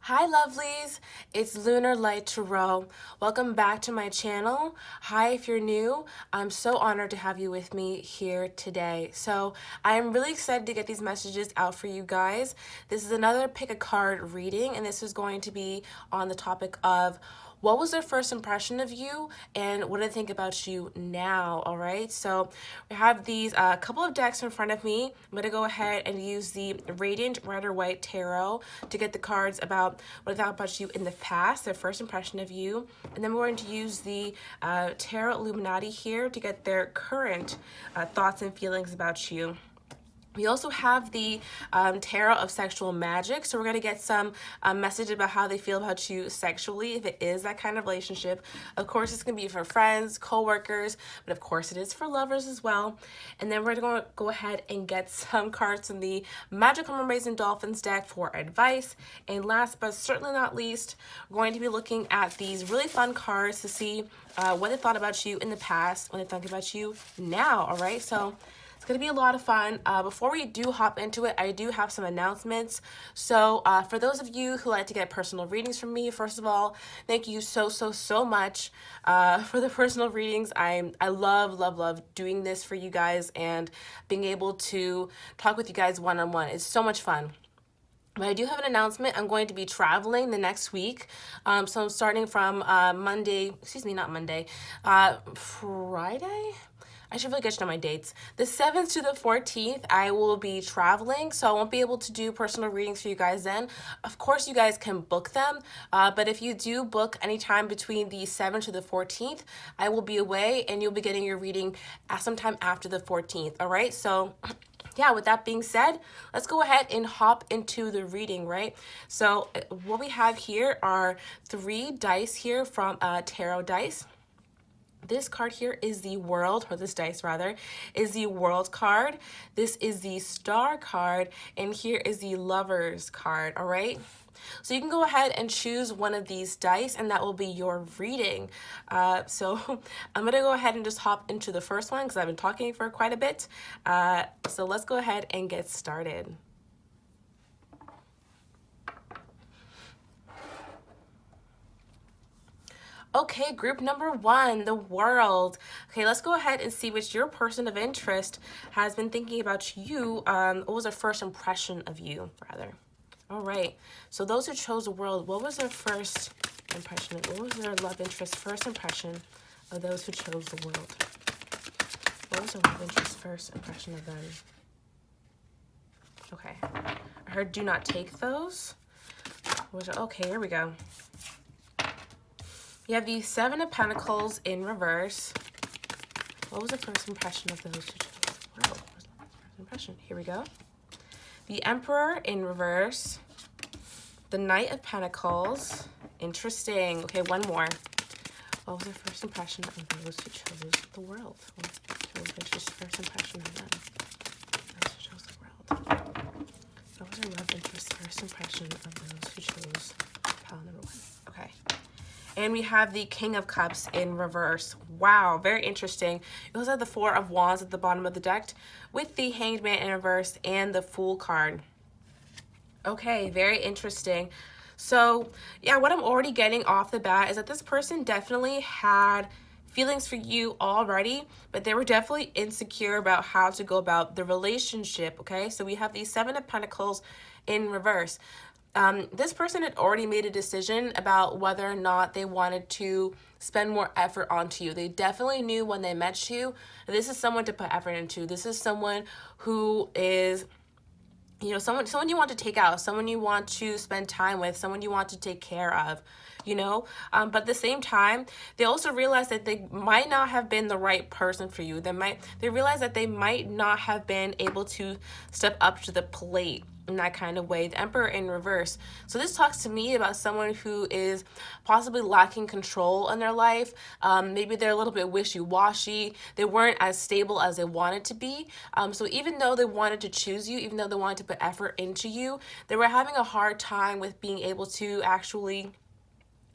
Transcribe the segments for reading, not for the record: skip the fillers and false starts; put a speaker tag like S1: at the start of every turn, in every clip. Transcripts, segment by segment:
S1: Hi lovelies, it's Lunar Light Tarot. Welcome back to my channel. Hi if you're new, I'm so honored to have you with me here today. So I'm really excited to get these messages out for you guys. This is another pick a card reading, and this is going to be on the topic of what was their first impression of you and what do they think about you now. All right, so we have these couple of decks in front of me. I'm going to go ahead and use the Radiant Rider White Tarot to get the cards about what they thought about you in the past, their first impression of you, and then we're going to use the Tarot Illuminati here to get their current thoughts and feelings about you. We also have the Tarot of Sexual Magic, so we're going to get some message about how they feel about you sexually, if it is that kind of relationship. Of course, it's going to be for friends, co-workers, but of course it is for lovers as well. And then we're going to go ahead and get some cards from the Magical Mermaids and Dolphins deck for advice. And last but certainly not least, we're going to be looking at these really fun cards to see what they thought about you in the past, what they think about you now, all right? So it's going to be a lot of fun. Before we do hop into it, I do have some announcements. So for those of you who like to get personal readings from me, first of all, thank you so much for the personal readings. I love doing this for you guys and being able to talk with you guys one-on-one. It's so much fun. But I do have an announcement. I'm going to be traveling the next week. So I'm starting from Friday? I should really get to know my dates. The 7th to the 14th, I will be traveling, so I won't be able to do personal readings for you guys then. Of course, you guys can book them, but if you do book anytime between the 7th to the 14th, I will be away, and you'll be getting your reading sometime after the 14th, all right? So yeah, with that being said, let's go ahead and hop into the reading, right? So what we have here are 3 dice here from Tarot Dice. This card here is the World, or this dice rather, is the World card. This is the Star card, and here is the Lovers card, all right? So you can go ahead and choose one of these dice, and that will be your reading. So I'm going to go ahead and just hop into the first one because I've been talking for quite a bit. So let's go ahead and get started. Okay, group number 1, the World. Okay, let's go ahead and see what your person of interest has been thinking about you. What was their first impression of you, rather? All right, so those who chose the World, what was their first impression? What was their love interest first impression of those who chose the World? What was their love interest first impression of them? Okay, I heard do not take those. Okay, here we go. You have the 7 of Pentacles in reverse. What was the first impression of those who chose the World? What was the first impression? Here we go. The Emperor in reverse. The Knight of Pentacles. Interesting. Okay, one more. What was the first impression of those who chose the World? What was the first impression of them? Those who chose the World. What was their love interest first impression of those who chose pile number 1? Okay. And we have the King of Cups in reverse. Wow, very interesting. You also have the 4 of Wands at the bottom of the deck with the Hanged Man in reverse and the Fool card. Okay, very interesting. So, yeah, what I'm already getting off the bat is that this person definitely had feelings for you already, but they were definitely insecure about how to go about the relationship, okay? So we have the 7 of Pentacles in reverse. This person had already made a decision about whether or not they wanted to spend more effort onto you. They definitely knew when they met you, this is someone to put effort into. This is someone who is, you know, someone you want to take out, someone you want to spend time with, someone you want to take care of, you know. But at the same time, they also realize that they might not have been the right person for you. They realize that they might not have been able to step up to the plate in that kind of way. The Emperor in reverse. So this talks to me about someone who is possibly lacking control in their life. Maybe they're a little bit wishy-washy. They weren't as stable as they wanted to be. So even though they wanted to choose you, even though they wanted to put effort into you, they were having a hard time with being able to actually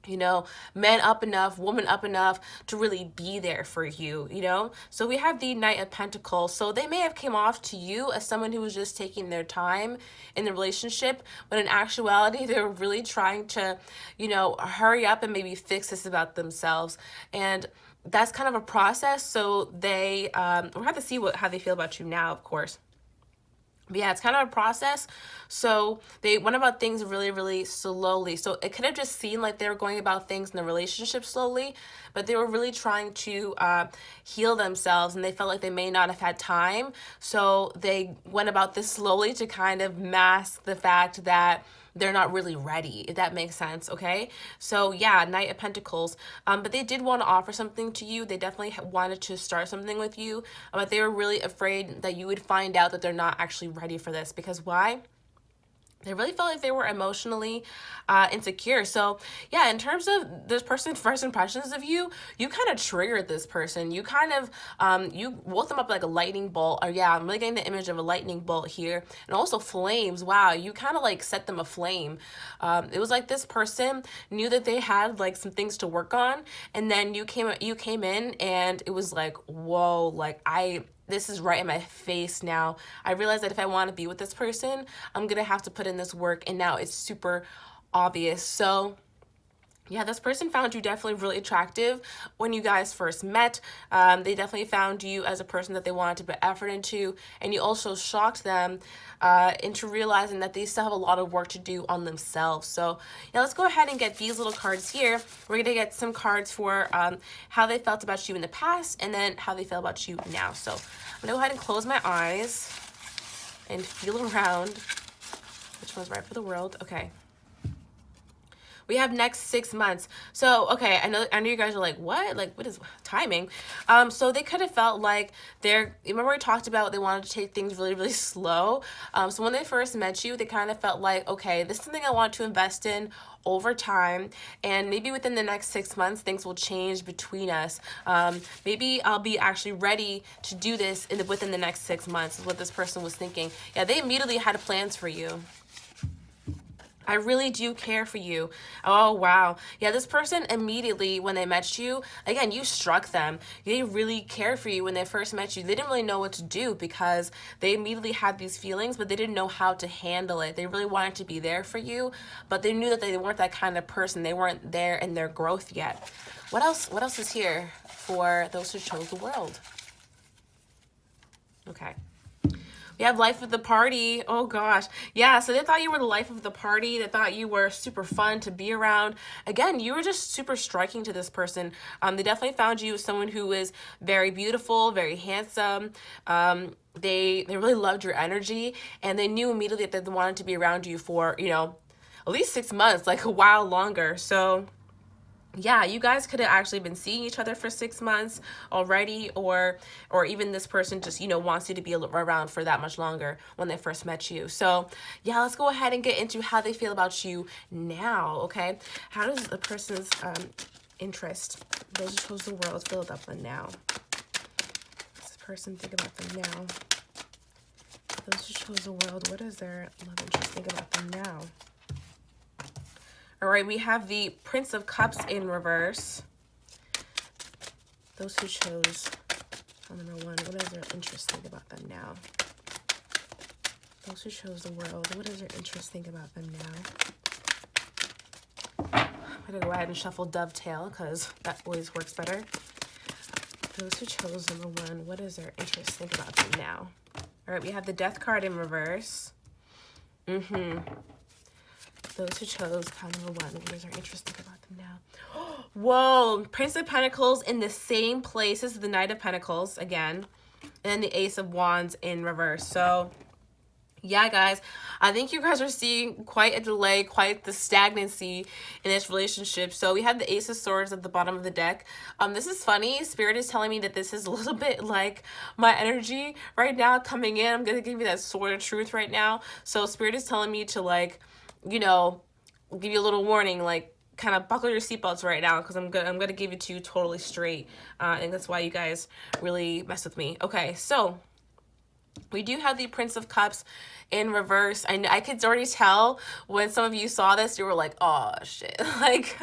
S1: you know, man up enough, woman up enough to really be there for you, you know? So we have the Knight of Pentacles. So they may have came off to you as someone who was just taking their time in the relationship, but in actuality, they were really trying to, you know, hurry up and maybe fix this about themselves. And that's kind of a process. So they, we'll have to see how they feel about you now, of course. But yeah, it's kind of a process. So they went about things really, really slowly. So it could have just seemed like they were going about things in the relationship slowly, but they were really trying to heal themselves, and they felt like they may not have had time. So they went about this slowly to kind of mask the fact that they're not really ready, if that makes sense, okay? So yeah, Knight of Pentacles. But they did want to offer something to you. They definitely wanted to start something with you, but they were really afraid that you would find out that they're not actually ready for this. Because why? They really felt like they were emotionally insecure. So yeah, in terms of this person's first impressions of you, you kind of triggered this person. You kind of, you woke them up like a lightning bolt. Or yeah, I'm really getting the image of a lightning bolt here. And also flames. Wow, you kind of like set them aflame. It was like this person knew that they had like some things to work on. And then you came in and it was like, whoa, like this is right in my face now. I realized that if I want to be with this person, I'm going to have to put in this work, and now it's super obvious. So yeah, this person found you definitely really attractive when you guys first met. They definitely found you as a person that they wanted to put effort into, and you also shocked them into realizing that they still have a lot of work to do on themselves. So yeah, let's go ahead and get these little cards here. We're going to get some cards for how they felt about you in the past, and then how they feel about you now. So I'm going to go ahead and close my eyes and feel around. Which one's right for the world? Okay. We have next 6 months. So, okay, I know you guys are like, what? Like, what is timing? So they could have felt like remember we talked about they wanted to take things really, really slow. So when they first met you, they kind of felt like, okay, this is something I want to invest in over time, and maybe within the next 6 months, things will change between us. Maybe I'll be actually ready to do this within the next 6 months, is what this person was thinking. Yeah, they immediately had plans for you. I really do care for you. Oh, wow. Yeah, this person immediately, when they met you, again, you struck them. They really cared for you when they first met you. They didn't really know what to do because they immediately had these feelings, but they didn't know how to handle it. They really wanted to be there for you, but they knew that they weren't that kind of person. They weren't there in their growth yet. What else? What else is here for those who chose the world? Okay. We have life of the party. Oh gosh. Yeah, so they thought you were the life of the party. They thought you were super fun to be around. Again, you were just super striking to this person. They definitely found you as someone who is very beautiful, very handsome. They really loved your energy, and they knew immediately that they wanted to be around you for, you know, at least 6 months, like a while longer. So yeah, you guys could have actually been seeing each other for 6 months already, or even this person just, you know, wants you to be around for that much longer when they first met you. So yeah, let's go ahead and get into how they feel about you now, okay? How does a person's interest, those who chose the world, feel about them now? What does this person think about them now? Those who chose the world, what does their love interest think about them now? All right, we have the Prince of Cups in reverse. Those who chose number 1, what does their interest think about them now? Those who chose the world, what does their interest think about them now? I'm going to go ahead and shuffle Dovetail because that always works better. Those who chose number 1, what does their interest think about them now? All right, we have the Death card in reverse. Those who chose pile number 1, what is our interest think about them now? Whoa, Prince of Pentacles in the same place. This is the Knight of Pentacles again. And then the Ace of Wands in reverse. So yeah, guys, I think you guys are seeing quite a delay, quite the stagnancy in this relationship. So we have the Ace of Swords at the bottom of the deck. This is funny. Spirit is telling me that this is a little bit like my energy right now coming in. I'm going to give you that sword of truth right now. So Spirit is telling me to, like, you know, give you a little warning, like, kind of buckle your seatbelts right now, because I'm gonna give it to you totally straight, and that's why you guys really mess with me. Okay, so We do have the Prince of Cups in reverse. I could already tell when some of you saw this, you were like, oh shit. Like,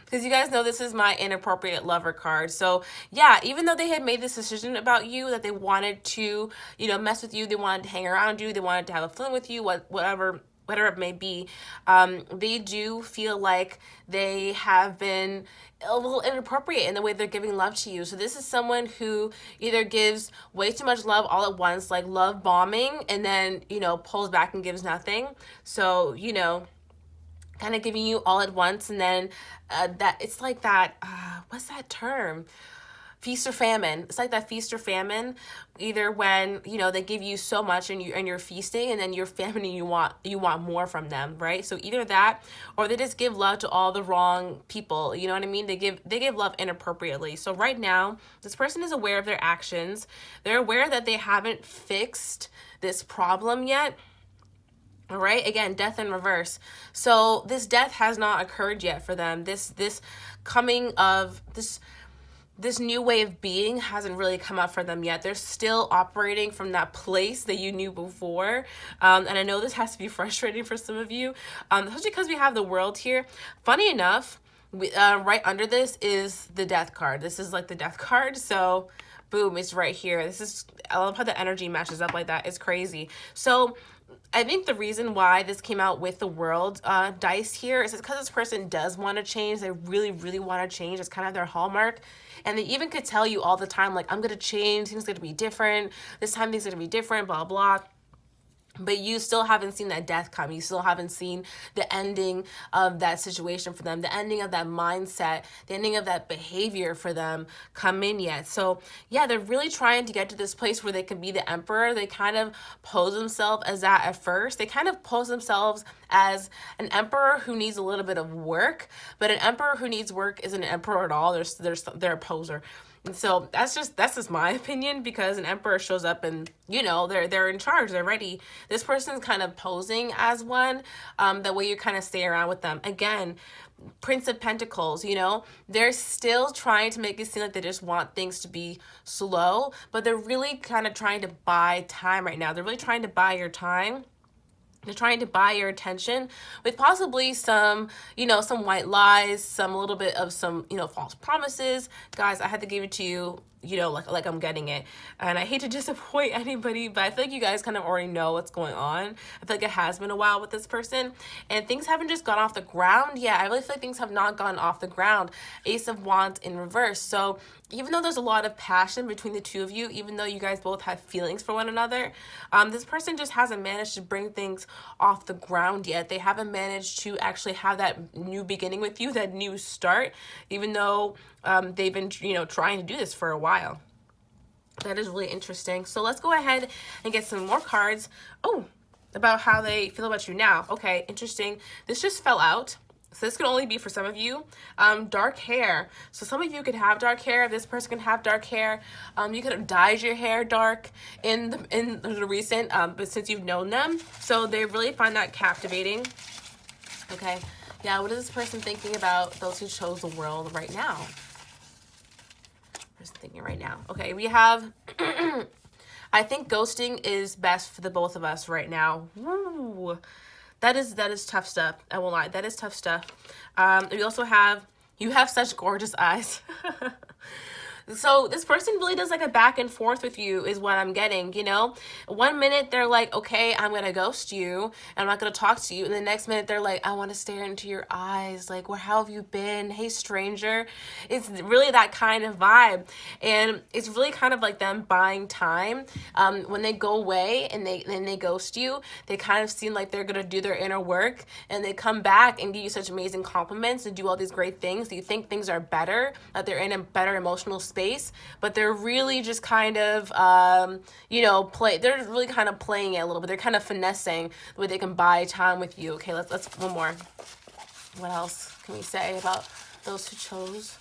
S1: because you guys know this is my inappropriate lover card. So yeah, even though they had made this decision about you, that they wanted to, you know, mess with you, they wanted to hang around you, they wanted to have a fling with you, whatever it may be, they do feel like they have been a little inappropriate in the way they're giving love to you. So this is someone who either gives way too much love all at once, like love bombing, and then, you know, pulls back and gives nothing. So, you know, kind of giving you all at once, and then that it's like that, what's that term? Feast or famine. It's like that feast or famine, either when, you know, they give you so much and you're feasting, and then you're famine and you want more from them, right? So either that, or they just give love to all the wrong people. You know what I mean? They give love inappropriately. So right now, this person is aware of their actions. They're aware that they haven't fixed this problem yet. All right, again, death in reverse. So this death has not occurred yet for them. This coming of this new way of being hasn't really come up for them yet. They're still operating from that place that you knew before. And I know this has to be frustrating for some of you, especially because we have the World here. Funny enough, right under this is the Death card. This is like the Death card. So boom, it's right here. I love how the energy matches up like that. It's crazy. So I think the reason why this came out with the World dice here is because this person does want to change. They really, really want to change. It's kind of their hallmark. And they even could tell you all the time, like, I'm going to change. Things are going to be different. This time things are going to be different, blah, blah. But you still haven't seen that death come. You still haven't seen the ending of that situation for them, the ending of that mindset, the ending of that behavior for them come in yet. So yeah, they're really trying to get to this place where they can be the emperor. They kind of pose themselves as that at first. They kind of pose themselves as an emperor who needs a little bit of work, but an emperor who needs work isn't an emperor at all. They're a poser. And so that's just my opinion, because an emperor shows up and, you know, they're in charge, they're ready. This person's kind of posing as one, the way you kind of stay around with them. Again, Prince of Pentacles, you know, they're still trying to make it seem like they just want things to be slow, but they're really kind of trying to buy time right now. They're really trying to buy your time. They're trying to buy your attention with possibly some, you know, some white lies, some little bit of some, you know, false promises. Guys, I had to give it to you, you know, like I'm getting it. And I hate to disappoint anybody, but I feel like you guys kind of already know what's going on. I feel like it has been a while with this person, and things haven't just gone off the ground yet. I really feel like things have not gone off the ground. Ace of Wands in reverse. So even though there's a lot of passion between the two of you, even though you guys both have feelings for one another, this person just hasn't managed to bring things off the ground yet. They haven't managed to actually have that new beginning with you, that new start, even though they've been, you know, trying to do this for a while. That is really interesting. So let's go ahead and get some more cards. Oh, about how they feel about you now. Okay, interesting. This just fell out. So this could only be for some of you. Dark hair. So some of you could have dark hair. This person can have dark hair. You could have dyed your hair dark in the recent, but since you've known them. So they really find that captivating. Okay. Yeah, what is this person thinking about those who chose the World right now? Person thinking right now. Okay, we have... I think ghosting is best for the both of us right now. Woo. That is tough stuff. I won't lie. That is tough stuff. We also have, you have such gorgeous eyes. So this person really does like a back and forth with you is what I'm getting, you know? 1 minute they're like, okay, I'm going to ghost you. I'm not going to talk to you. And the next minute they're like, I want to stare into your eyes. Like, how have you been? Hey, stranger. It's really that kind of vibe. And it's really kind of like them buying time. When they go away and they ghost you, they kind of seem like they're going to do their inner work. And they come back and give you such amazing compliments and do all these great things. So you think things are better, that they're in a better emotional space. But they're really just kind of, you know, they're really kind of playing it a little bit. They're kind of finessing the way they can buy time with you. Okay, let's one more. What else can we say about those who chose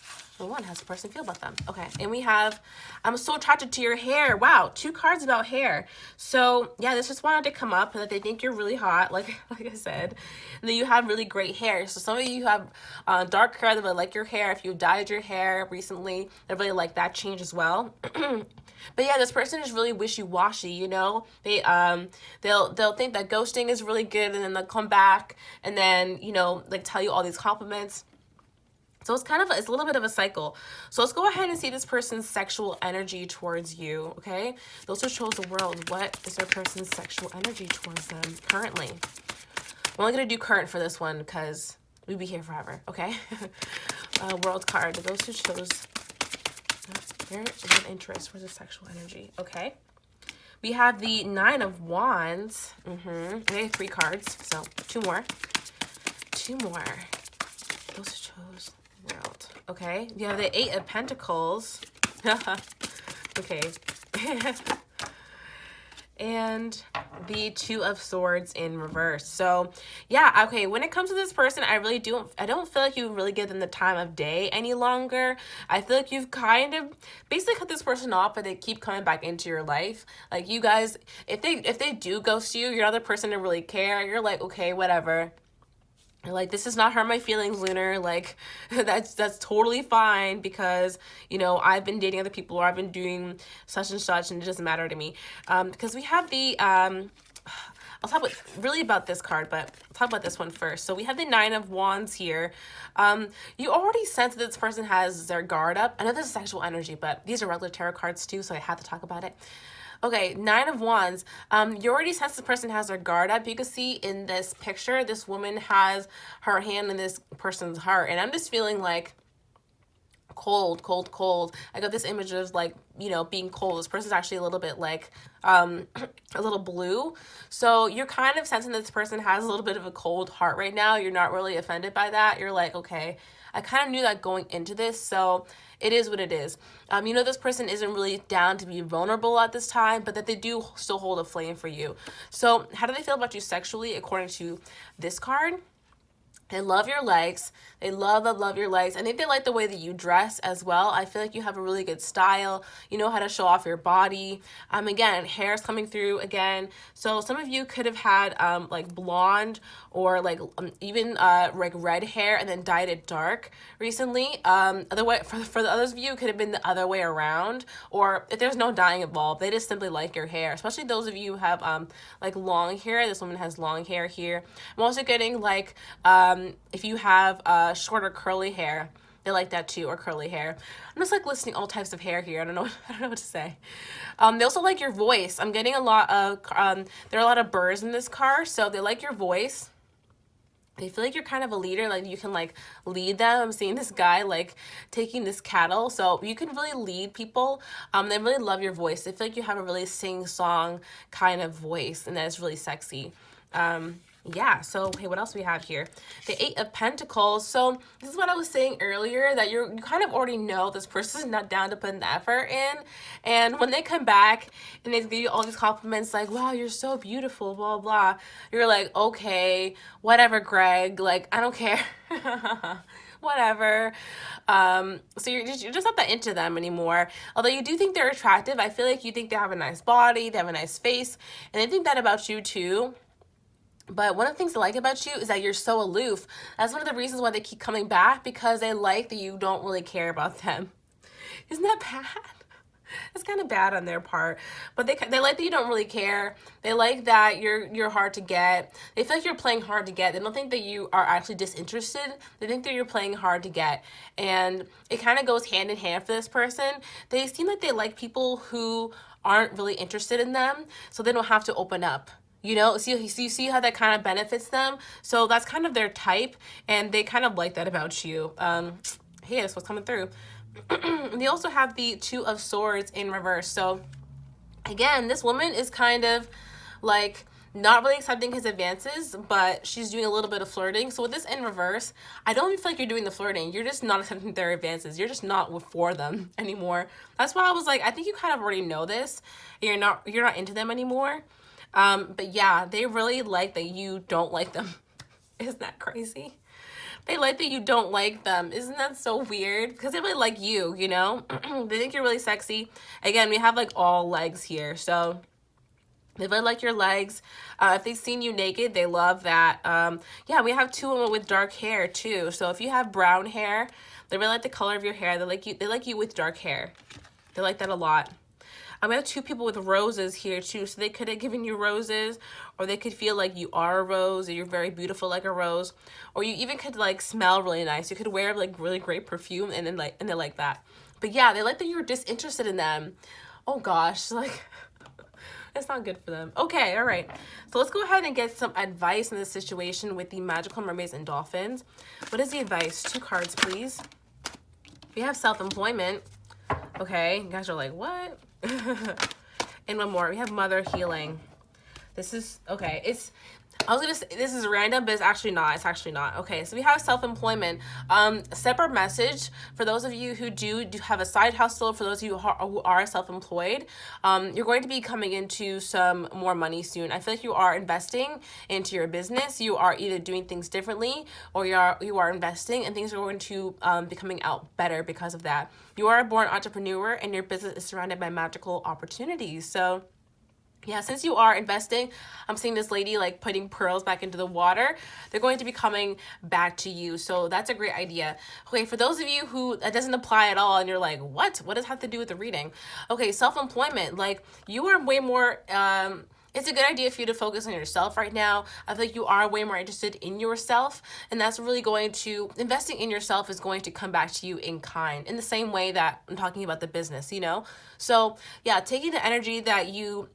S1: One, how's the person feel about them? Okay, and we have, I'm so attracted to your hair. Wow, 2 cards about hair. So yeah, this just wanted to come up that they think you're really hot, like I said, and then you have really great hair. So some of you have dark hair that really like your hair. If you dyed your hair recently, they really like that change as well. But yeah, this person is really wishy-washy, you know? They'll think that ghosting is really good, and then they'll come back and then, you know, like tell you all these compliments. So it's kind of, it's a little bit of a cycle. So let's go ahead and see this person's sexual energy towards you, okay? Those who chose the world, what is their person's sexual energy towards them currently? I'm only going to do current for this one because we'd be here forever, okay? World card, those who chose, there is an interest for the sexual energy, okay? We have the 9 of Wands. Okay, 3 cards, so 2 more. 2 more. Those who chose world. Okay, you have the 8 of Pentacles. Okay. And the 2 of Swords in reverse. So yeah, okay, when it comes to this person, I don't feel like you really give them the time of day any longer. I feel like you've kind of basically cut this person off, but they keep coming back into your life. Like, you guys, if they do ghost you, you're not the person to really care. You're like, okay, whatever. Like, this does not hurt my feelings, Lunar. Like, that's totally fine, because, you know, I've been dating other people, or I've been doing such and such, and it doesn't matter to me. Because we have the, I'll talk really about this card, but I'll talk about this one first. So we have the 9 of Wands here. You already sense that this person has their guard up. I know this is sexual energy, but these are regular tarot cards too, so I have to talk about it. Okay, 9 of Wands. You already sense the person has their guard up. You can see in this picture, this woman has her hand in this person's heart. And I'm just feeling like cold, cold, cold. I got this image of, like, you know, being cold. This person's actually a little bit like a little blue. So you're kind of sensing that this person has a little bit of a cold heart right now. You're not really offended by that. You're like, okay, I kind of knew that going into this, so it is what it is. You know, this person isn't really down to be vulnerable at this time, but that they do still hold a flame for you. So how do they feel about you sexually according to this card? They love your legs. They love your legs. I think they like the way that you dress as well. I feel like you have a really good style. You know how to show off your body. Again, hair's coming through again. So some of you could have had like blonde or like even like red hair and then dyed it dark recently. Other way for the others of you, it could have been the other way around. Or if there's no dyeing involved, they just simply like your hair. Especially those of you who have like long hair. This woman has long hair here. I'm also getting like if you have shorter curly hair, they like that too, or curly hair. I'm just like listing all types of hair here. I don't know what to say. They also like your voice. I'm getting a lot of there are a lot of birds in this card, so they like your voice. They feel like you're kind of a leader, like you can like lead them. I'm seeing this guy like taking this cattle, so you can really lead people. They really love your voice. They feel like you have a really sing-song kind of voice, and that is really sexy. Yeah, so okay, what else we have here? The 8 of Pentacles. So this is what I was saying earlier, that you kind of already know this person is not down to put an effort in. And when they come back and they give you all these compliments like, wow, you're so beautiful, blah, blah, you're like, okay, whatever, Greg, like, I don't care. Whatever. So you're just not that into them anymore. Although you do think they're attractive. I feel like you think they have a nice body, they have a nice face, and they think that about you too. But one of the things I like about you is that you're so aloof. That's one of the reasons why they keep coming back, because they like that you don't really care about them. Isn't that bad? It's kind of bad on their part. But they like that you don't really care. They like that you're hard to get. They feel like you're playing hard to get. They don't think that you are actually disinterested. They think that you're playing hard to get. And it kind of goes hand in hand for this person. They seem like they like people who aren't really interested in them, so they don't have to open up. You know, so you see how that kind of benefits them. So that's kind of their type, and they kind of like that about you. Hey, that's what's coming through. They also have the 2 of Swords in reverse. So again, this woman is kind of like not really accepting his advances, but she's doing a little bit of flirting. So with this in reverse, I don't even feel like you're doing the flirting. You're just not accepting their advances. You're just not for them anymore. That's why I was like, I think you kind of already know this. You're not into them anymore. But yeah, they really like that you don't like them. Isn't that crazy? They like that you don't like them. Isn't that so weird? Because they really like you, you know? They think you're really sexy. Again, we have like all legs here. So they really like your legs. If they've seen you naked, they love that. Yeah, we have 2 women with dark hair too. So if you have brown hair, they really like the color of your hair. They like you with dark hair. They like that a lot. We have 2 people with roses here too. So they could have given you roses, or they could feel like you are a rose, or you're very beautiful like a rose, or you even could like smell really nice. You could wear like really great perfume and they like that. But yeah, they like that you're disinterested in them. Oh gosh, like it's not good for them. Okay, all right. So let's go ahead and get some advice in this situation with the magical mermaids and dolphins. What is the advice? 2 cards, please. We have self-employment. Okay, you guys are like, what? And one more. We have mother healing. This is, okay, I was gonna say this is random, but it's actually not. It's actually not. Okay, so we have self-employment. Separate message for those of you who do have a side hustle. For those of you who are self-employed, you're going to be coming into some more money soon. I feel like you are investing into your business. You are either doing things differently, or you are investing, and things are going to be coming out better because of that. You are a born entrepreneur, and your business is surrounded by magical opportunities. So yeah, since you are investing, I'm seeing this lady like putting pearls back into the water. They're going to be coming back to you. So that's a great idea. Okay, for those of you who that doesn't apply at all and you're like, what does it have to do with the reading? Okay, self-employment, like you are way more, it's a good idea for you to focus on yourself right now. I feel like you are way more interested in yourself, and that's really going to, investing in yourself is going to come back to you in kind, in the same way that I'm talking about the business, you know? So yeah, taking the energy that you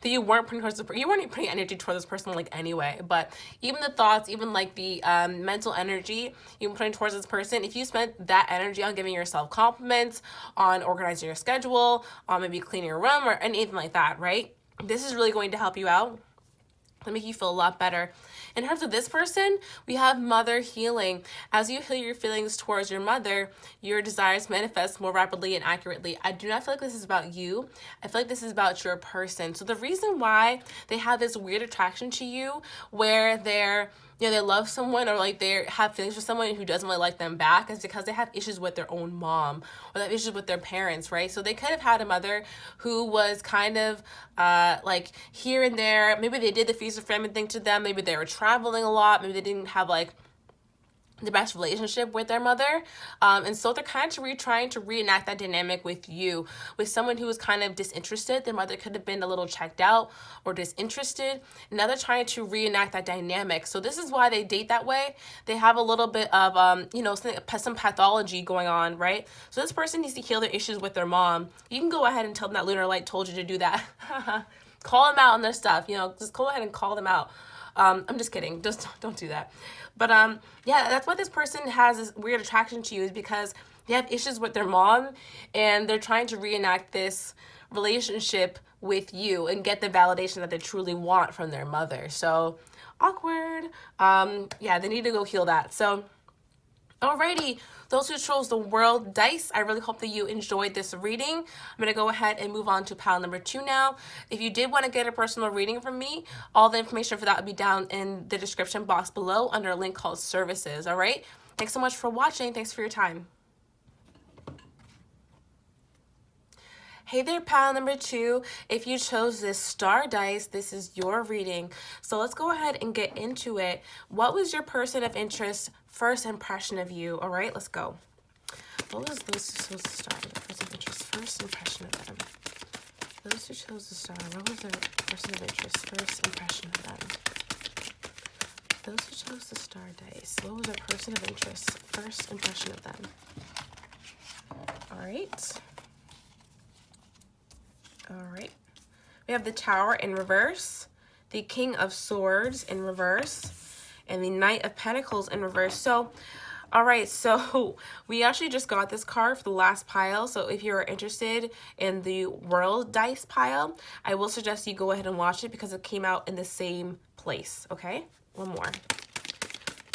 S1: weren't putting towards you weren't putting energy towards this person like anyway, but even the thoughts, even like the mental energy you're putting towards this person, if you spent that energy on giving yourself compliments, on organizing your schedule, on maybe cleaning your room or anything like that, right? This is really going to help you out and make you feel a lot better. In terms of this person, we have mother healing. As you heal your feelings towards your mother, your desires manifest more rapidly and accurately. I do not feel like this is about you. I feel like this is about your person. So the reason why they have this weird attraction to you, where they love someone, or like they have feelings for someone who doesn't really like them back, is because they have issues with their own mom, or they have issues with their parents, right? So they could have had a mother who was kind of like here and there. Maybe they did the feast of famine thing to them. Maybe they were traveling a lot. Maybe they didn't have like the best relationship with their mother, and so they're kind of trying to reenact that dynamic with you, with someone who was kind of disinterested. Their mother could have been a little checked out or disinterested, and now they're trying to reenact that dynamic. So this is why they date that way. They have a little bit of some pathology going on, right? So this person needs to heal their issues with their mom. You can go ahead and tell them that lunar light told you to do that. Call them out on their stuff, just go ahead and call them out. I'm just kidding. Just don't do that. But yeah, that's why this person has this weird attraction to you, is because they have issues with their mom, and they're trying to reenact this relationship with you and get the validation that they truly want from their mother. So awkward. Yeah, they need to go heal that. So alrighty, those who chose the world dice, I really hope that you enjoyed this reading. I'm going to go ahead and move on to pile number 2 now. If you did want to get a personal reading from me, all the information for that will be down in the description box below under a link called services. All right, thanks so much for watching. Thanks for your time. Hey there, pile number 2. If you chose this star dice, this is your reading. So let's go ahead and get into it. What was your person of interest first impression of you? All right, let's go. What was those who chose the star? The person of interest first impression of them. Those who chose the star, what was their person of interest first impression of them? Those who chose the star dice, what was their person of interest first impression of them? All right. All right, we have the Tower in reverse, the King of Swords in reverse, and the Knight of Pentacles in reverse. So, all right, so we actually just got this card for the last pile. So if you're interested in the World Dice pile, I will suggest you go ahead and watch it because it came out in the same place, okay? One more.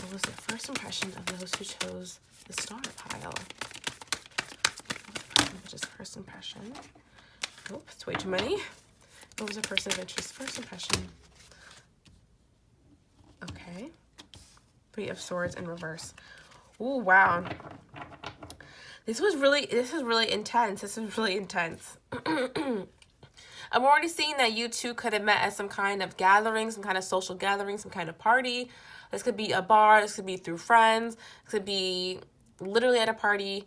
S1: What was the first impression of those who chose the star pile? Just first impression. Oh, it's way too many. What was a person of interest first impression? Okay. Three of Swords in reverse. Ooh, wow. This is really intense. This is really intense. I'm already seeing that you two could have met at some kind of gathering, some kind of social gathering, some kind of party. This could be a bar. This could be through friends. This could be literally at a party.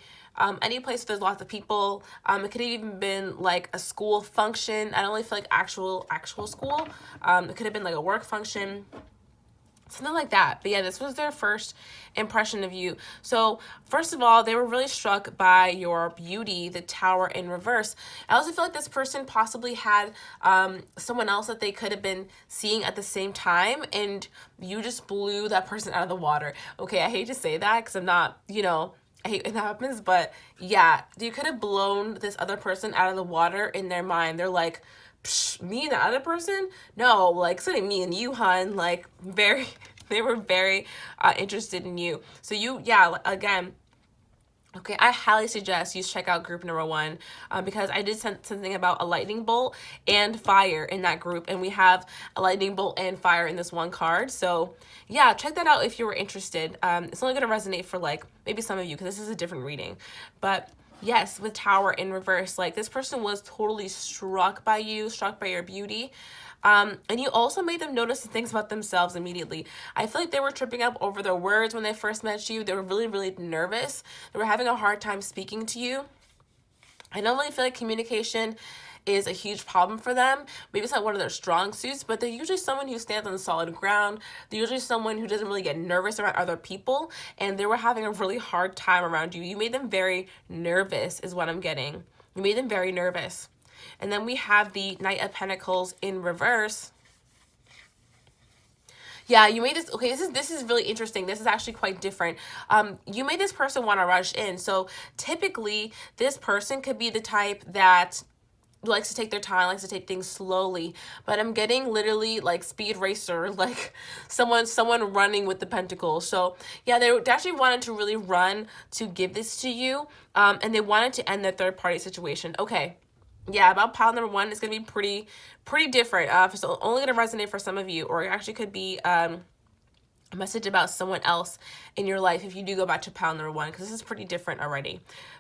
S1: Any place where there's lots of people. It could have even been like a school function. I don't really feel like actual school. It could have been like a work function. Something like that. But yeah, this was their first impression of you. So first of all, they were really struck by your beauty, the Tower in reverse. I also feel like this person possibly had someone else that they could have been seeing at the same time, and you just blew that person out of the water. Okay, I hate to say that because I'm not, I hate when that happens, but yeah, you could have blown this other person out of the water in their mind. They're like, me and the other person? No, like, it's only me and you, hun. Like, they were very interested in you. So again, okay, I highly suggest you check out group number 1 because I did something about a lightning bolt and fire in that group, and we have a lightning bolt and fire in this one card. So yeah, check that out if you were interested. It's only going to resonate for like maybe some of you because this is a different reading, but yes, with Tower in reverse, like this person was totally struck by you, struck by your beauty. And you also made them notice things about themselves immediately. I feel like they were tripping up over their words when they first met you. They were really, really nervous. They were having a hard time speaking to you. I don't really feel like communication is a huge problem for them. Maybe it's not one of their strong suits, but they're usually someone who stands on solid ground. They're usually someone who doesn't really get nervous around other people, and they were having a really hard time around you. You made them very nervous is what I'm getting. You made them very nervous. And then we have the Knight of Pentacles in reverse. Yeah, you made this, okay, this is really interesting. This is actually quite different. You made this person want to rush in. So typically, this person could be the type that likes to take their time, likes to take things slowly, but I'm getting literally like speed racer, like someone running with the pentacles. So yeah, they actually wanted to really run to give this to you, and they wanted to end their third party situation. Okay, yeah, about pile number 1 is gonna be pretty different. So only gonna resonate for some of you, or it actually could be a message about someone else in your life if you do go back to pile number 1, because this is pretty different already.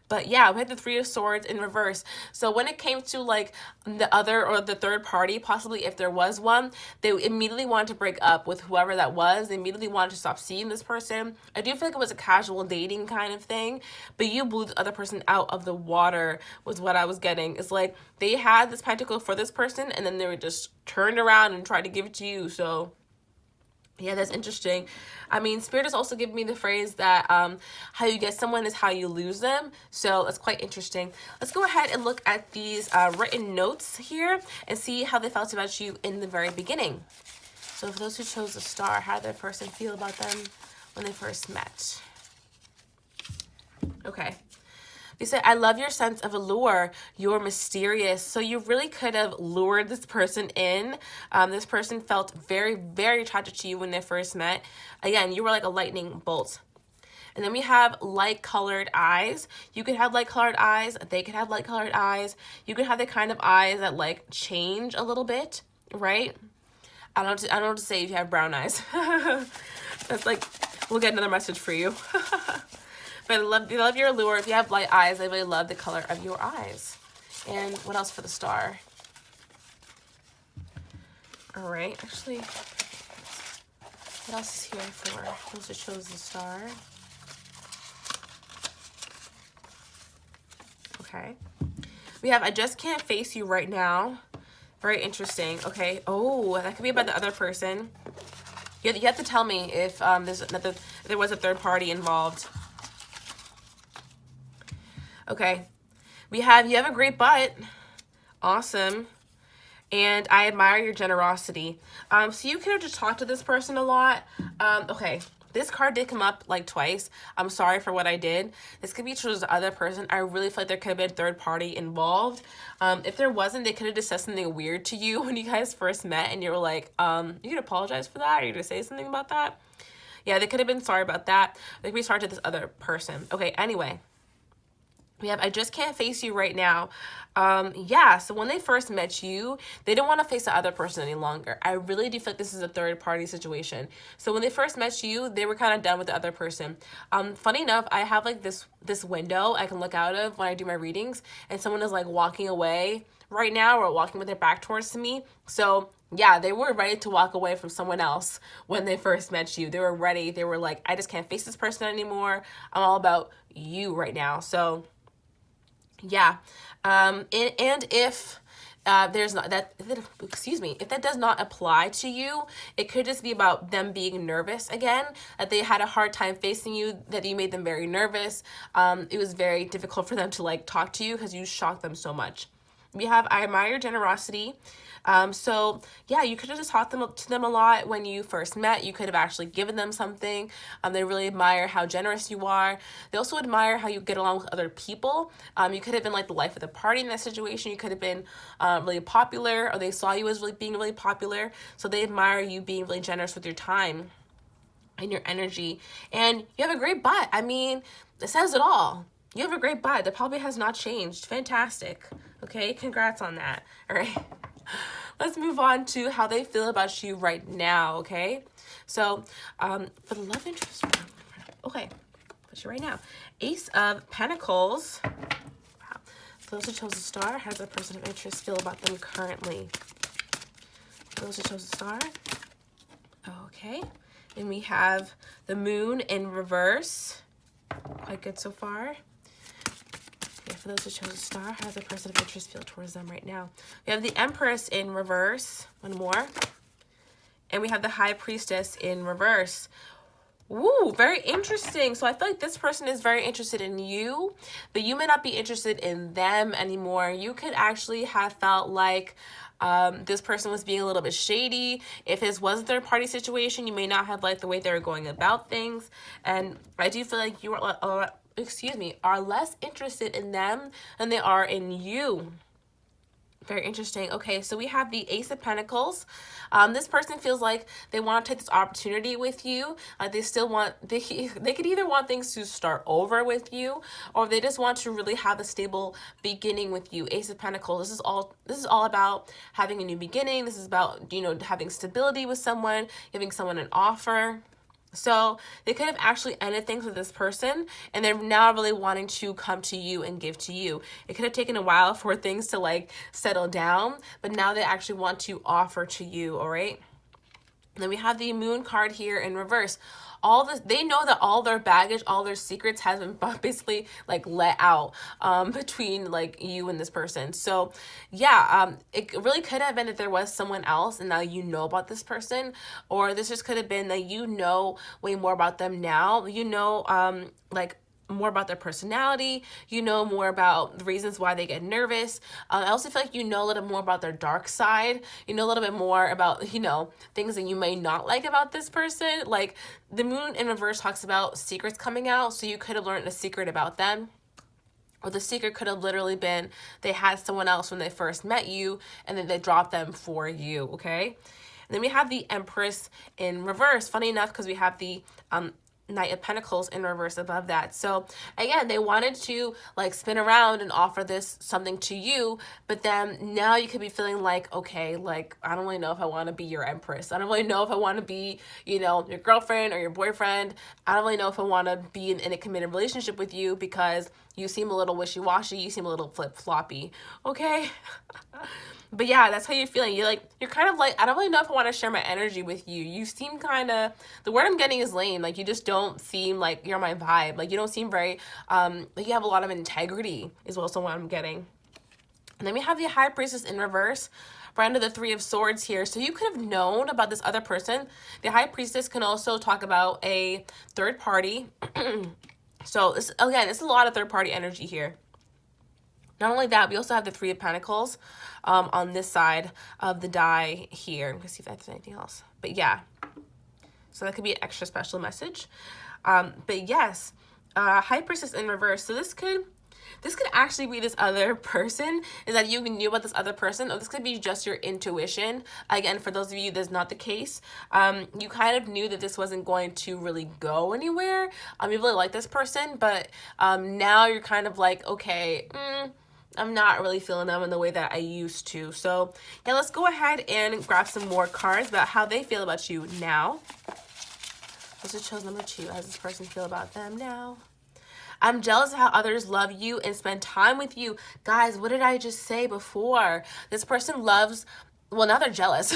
S1: But yeah, we had the Three of Swords in reverse. So when it came to like the other or the third party, possibly if there was one, they immediately wanted to break up with whoever that was. They immediately wanted to stop seeing this person. I do feel like it was a casual dating kind of thing, but you blew the other person out of the water was what I was getting. It's like they had this pentacle for this person, and then they were just turned around and tried to give it to you. So yeah, that's interesting. I mean, Spirit is also giving me the phrase that how you get someone is how you lose them. So that's quite interesting. Let's go ahead and look at these written notes here and see how they felt about you in the very beginning. So for those who chose the Star, how did that person feel about them when they first met? Okay. They said, I love your sense of allure. You're mysterious. So you really could have lured this person in. This person felt very, very attracted to you when they first met. Again, you were like a lightning bolt. And then we have light-colored eyes. You could have light-colored eyes. They could have light-colored eyes. You could have the kind of eyes that like change a little bit, right? I don't know what to say if you have brown eyes. That's like, we'll get another message for you. But I love your allure. If you have light eyes, I really love the color of your eyes. And what else for the Star? All right, actually, what else is here for those who chose the Star? Okay. We have, I just can't face you right now. Very interesting. Okay. Oh, that could be about the other person. You have to tell me if there was a third party involved. Okay, we have, you have a great butt. Awesome. And I admire your generosity. So you could have just talked to this person a lot. Okay, this card did come up like twice. I'm sorry for what I did. This could be towards the other person. I really feel like there could have been a third party involved. If there wasn't, they could have just said something weird to you when you guys first met, and you were like, you could apologize for that? Are you gonna say something about that? Yeah, they could have been sorry about that. They could be sorry to this other person. Okay, anyway. We have, I just can't face you right now. Yeah, so when they first met you, they didn't want to face the other person any longer. I really do feel like this is a third party situation. So when they first met you, they were kind of done with the other person. Funny enough, I have like this window I can look out of when I do my readings, and someone is like walking away right now or walking with their back towards me. So yeah, they were ready to walk away from someone else when they first met you. They were ready. They were like, I just can't face this person anymore. I'm all about you right now. So yeah, and if there's not that, excuse me, if that does not apply to you, it could just be about them being nervous again, that they had a hard time facing you, that you made them very nervous. It was very difficult for them to like talk to you because you shocked them so much. We have, I admire your generosity. So yeah, you could have just talked to them a lot when you first met. You could have actually given them something. They really admire how generous you are. They also admire how you get along with other people. You could have been like the life of the party in that situation. You could have been really popular, or they saw you as really being really popular. So they admire you being really generous with your time and your energy. And you have a great butt. I mean, it says it all. You have a great butt that probably has not changed. Fantastic. Okay, congrats on that. All right. Let's move on to how they feel about you right now, okay? So, for the love interest, okay, put you right now. Ace of Pentacles. Wow. For those who chose a star, how does a person of interest feel about them currently? For those who chose a star. Okay. And we have the moon in reverse. Quite good so far. Okay, for those who chose a star, how does a person of interest feel towards them right now? We have the Empress in reverse. One more. And we have the High Priestess in reverse. Ooh, very interesting. So I feel like this person is very interested in you, but you may not be interested in them anymore. You could actually have felt like this person was being a little bit shady. If this was a third party situation, you may not have liked the way they were going about things. And I do feel like you are less interested in them than they are in you. Very interesting. Okay, so we have the Ace of Pentacles. This person feels like they want to take this opportunity with you. They still want, they could either want things to start over with you, or they just want to really have a stable beginning with you. Ace of Pentacles. This is all about having a new beginning. This is about, having stability with someone, giving someone an offer. So they could have actually ended things with this person, and they're now really wanting to come to you and give to you. It could have taken a while for things to like settle down, but now they actually want to offer to you, all right? And then we have the Moon card here in reverse. They know that all their baggage, all their secrets has been basically like let out between like you and this person. So yeah, it really could have been that there was someone else and now you know about this person, or this just could have been that you know way more about them now. Like more about their personality, more about the reasons why they get nervous. I also feel like a little more about their dark side, a little bit more about, things that you may not like about this person. Like the Moon in reverse talks about secrets coming out, so you could have learned a secret about them. Or the secret could have literally been they had someone else when they first met you, and then they dropped them for you, okay? And then we have the Empress in reverse. Funny enough, because we have the Knight of Pentacles in reverse above that. So again, they wanted to like spin around and offer this something to you, but then now you could be feeling like, okay, like I don't really know if I want to be your Empress. I don't really know if I want to be, your girlfriend or your boyfriend. I don't really know if I want to be in a committed relationship with you because you seem a little wishy-washy. You seem a little flip-floppy. Okay. But yeah, that's how you're feeling. You're kind of like, I don't really know if I want to share my energy with you. You seem kind of, the word I'm getting is lame. Like you just don't seem like you're my vibe. Like you don't seem very, like you have a lot of integrity is also what I'm getting. And then we have the High Priestess in reverse. We're under the Three of Swords here. So you could have known about this other person. The High Priestess can also talk about a third party. So this is a lot of third party energy here. Not only that, we also have the Three of Pentacles on this side of the die here. I'm going to see if that's anything else. But yeah, so that could be an extra special message. But yes, High Priestess in reverse. So this could This could actually be this other person, is that you knew about this other person, or this could be just your intuition. Again, for those of you that's not the case, you kind of knew that this wasn't going to really go anywhere. You really like this person, but now you're kind of like, okay, I'm not really feeling them in the way that I used to. So yeah, let's go ahead and grab some more cards about how they feel about you now. Let's just chose number 2. How does this person feel about them now? I'm jealous of how others love you and spend time with you. Guys, what did I just say before? This person loves, well, now they're jealous.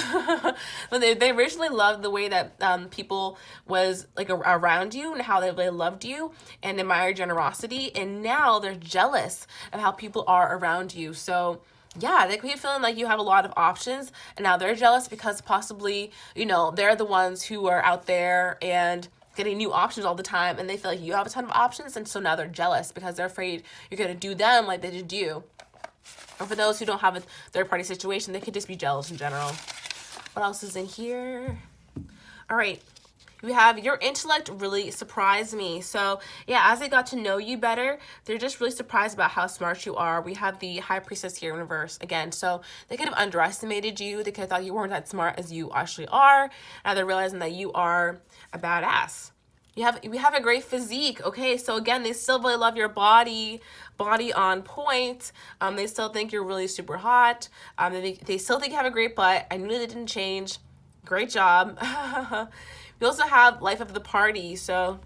S1: When they originally loved the way that people was like around you and how they loved you and admired generosity. And now they're jealous of how people are around you. So yeah, they could be feeling like you have a lot of options, and now they're jealous because possibly, you know, they're the ones who are out there and getting new options all the time, and they feel like you have a ton of options, and so now they're jealous because they're afraid you're going to do them like they did you. Or for those who don't have a third-party situation, they could just be jealous in general. What else is in here? All right. We have your intellect really surprised me. So yeah, as they got to know you better, they're just really surprised about how smart you are. We have the High Priestess here in reverse again. So they could have underestimated you. They could have thought you weren't that smart as you actually are. Now they're realizing that you are a badass. We have a great physique. Okay, so again, they still really love your body on point. They still think you're really super hot. They still think you have a great butt. I knew that didn't change. Great job. We also have life of the party. So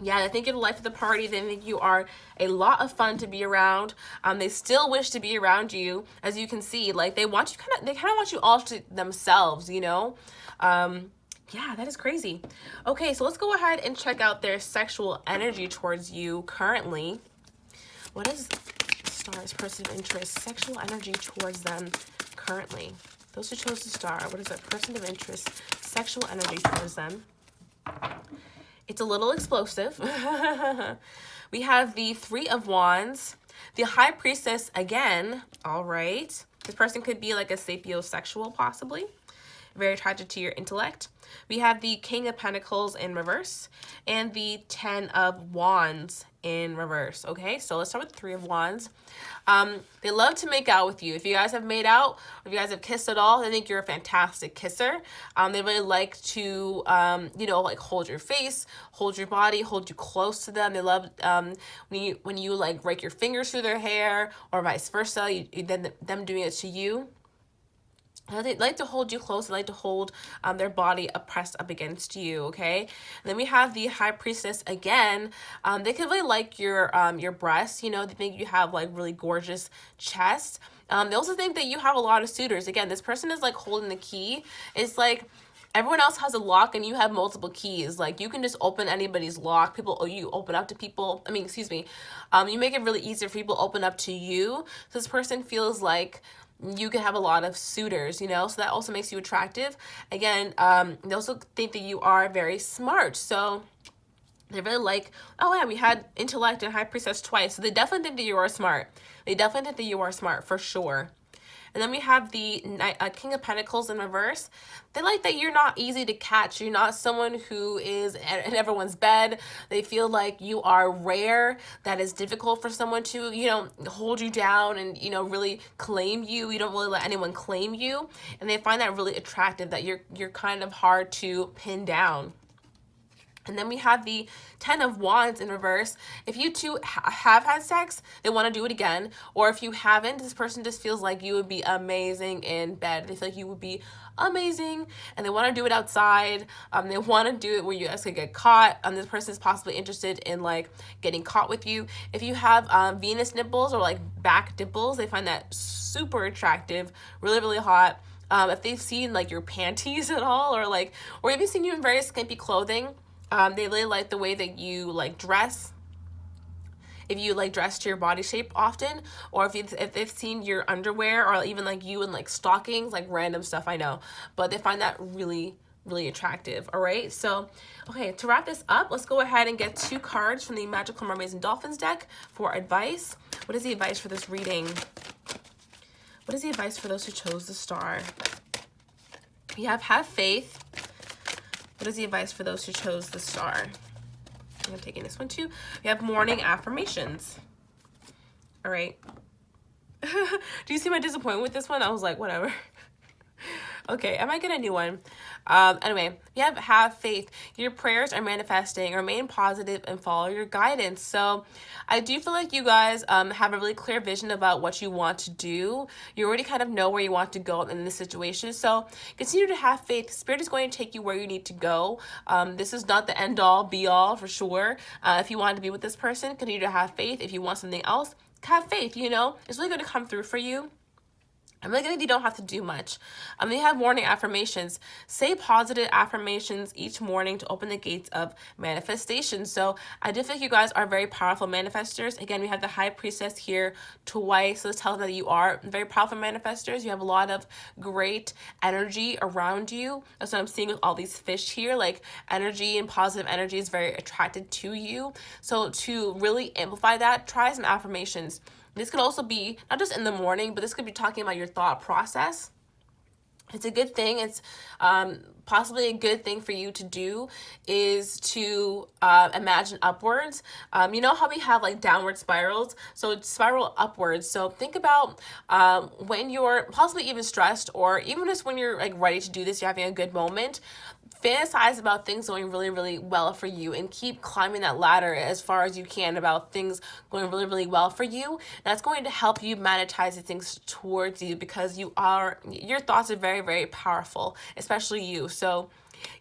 S1: yeah, they think you're the life of the party. They think you are a lot of fun to be around. They still wish to be around you, as you can see. Like they kind of want you all to themselves, you know. Yeah, that is crazy. Okay, so let's go ahead and check out their sexual energy towards you currently. What is Star's person of interest? Sexual energy towards them currently. Those who chose the star, what is that person of interest? Sexual energy towards them. It's a little explosive. We have the 3 of Wands. The High Priestess again. All right. This person could be like a sapiosexual possibly. Very attracted to your intellect. We have the King of Pentacles in reverse and the 10 of Wands in reverse. Okay, so let's start with 3 of Wands. They love to make out with you. If you guys have made out, or if you guys have kissed at all, they think you're a fantastic kisser. They really like to, you know, like hold your face, hold your body, hold you close to them. They love when you like rake your fingers through their hair, or vice versa. Then them doing it to you. They like to hold you close. They like to hold their body pressed up against you, okay? And then we have the High Priestess again. They could really like your breasts. You know, they think you have like really gorgeous chest. They also think that you have a lot of suitors. Again, this person is like holding the key. It's like everyone else has a lock and you have multiple keys. Like you can just open anybody's lock. You open up to people. I mean, excuse me. You make it really easy for people to open up to you. So this person feels like you can have a lot of suitors, you know, so that also makes you attractive. Again, they also think that you are very smart. So they really like, oh yeah, we had intellect and High Priestess twice. So they definitely think that you are smart. They definitely think that you are smart for sure. And then we have the King of Pentacles in reverse. They like that you're not easy to catch. You're not someone who is in everyone's bed. They feel like you are rare. That is difficult for someone to, you know, hold you down and, you know, really claim you. You don't really let anyone claim you. And they find that really attractive, that you're kind of hard to pin down. And then we have the 10 of Wands in reverse. If you two have had sex, they want to do it again. Or if you haven't, this person just feels like you would be amazing in bed. They feel like you would be amazing and they want to do it outside. They want to do it where you guys could get caught. This person is possibly interested in like getting caught with you. If you have Venus nipples or like back dimples, they find that super attractive, really, really hot. If they've seen like your panties at all, or even seen you in very skimpy clothing, they really like the way that you like dress. If you like dress to your body shape often, or if they've seen your underwear, or even like you in like stockings, like random stuff, I know, but they find that really, really attractive. All right, so okay, to wrap this up, let's go ahead and get 2 cards from the Magical Mermaids and Dolphins deck for advice. What is the advice for this reading? What is the advice for those who chose the star? We have faith. What is the advice for those who chose the star? I'm taking this one too. We have morning affirmations. All right. Do you see my disappointment with this one? I was like, whatever. Okay, I might get a new one. Anyway, you have faith. Your prayers are manifesting. Remain positive and follow your guidance. So I do feel like you guys have a really clear vision about what you want to do. You already kind of know where you want to go in this situation. So continue to have faith. Spirit is going to take you where you need to go. This is not the end all be all for sure. If you want to be with this person, continue to have faith. If you want something else, have faith, you know. It's really going to come through for you. I'm really good if you don't have to do much. They have morning affirmations. Say positive affirmations each morning to open the gates of manifestation. So I do think you guys are very powerful manifestors. Again, we have the High Priestess here twice. So this tells that you are very powerful manifestors. You have a lot of great energy around you. That's what I'm seeing with all these fish here. Like energy and positive energy is very attracted to you. So to really amplify that, try some affirmations. This could also be not just in the morning, but this could be talking about your thought process. It's a good thing. It's possibly a good thing for you to do is to imagine upwards. You know how we have like downward spirals? So spiral upwards. So think about when you're possibly even stressed, or even just when you're like ready to do this, you're having a good moment. Fantasize about things going really, really well for you and keep climbing that ladder as far as you can about things going really, really well for you. That's going to help you magnetize the things towards you because your thoughts are very, very powerful, especially you. So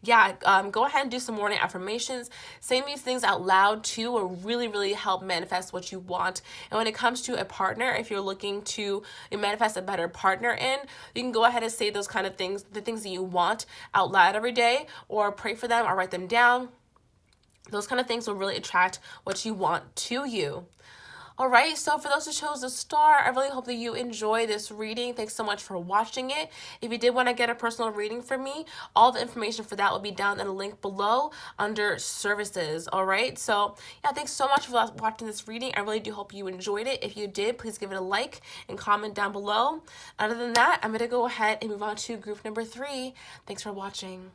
S1: yeah, go ahead and do some morning affirmations. Saying these things out loud too will really, really help manifest what you want. And when it comes to a partner, if you're looking to manifest a better partner you can go ahead and say those kind of things, the things that you want out loud every day, or pray for them or write them down. Those kind of things will really attract what you want to you. All right, so for those who chose the star, I really hope that you enjoy this reading. Thanks so much for watching it. If you did want to get a personal reading from me, all the information for that will be down in a link below under services. All right, so yeah, thanks so much for watching this reading. I really do hope you enjoyed it. If you did, please give it a like and comment down below. Other than that, I'm going to go ahead and move on to group number 3. Thanks for watching.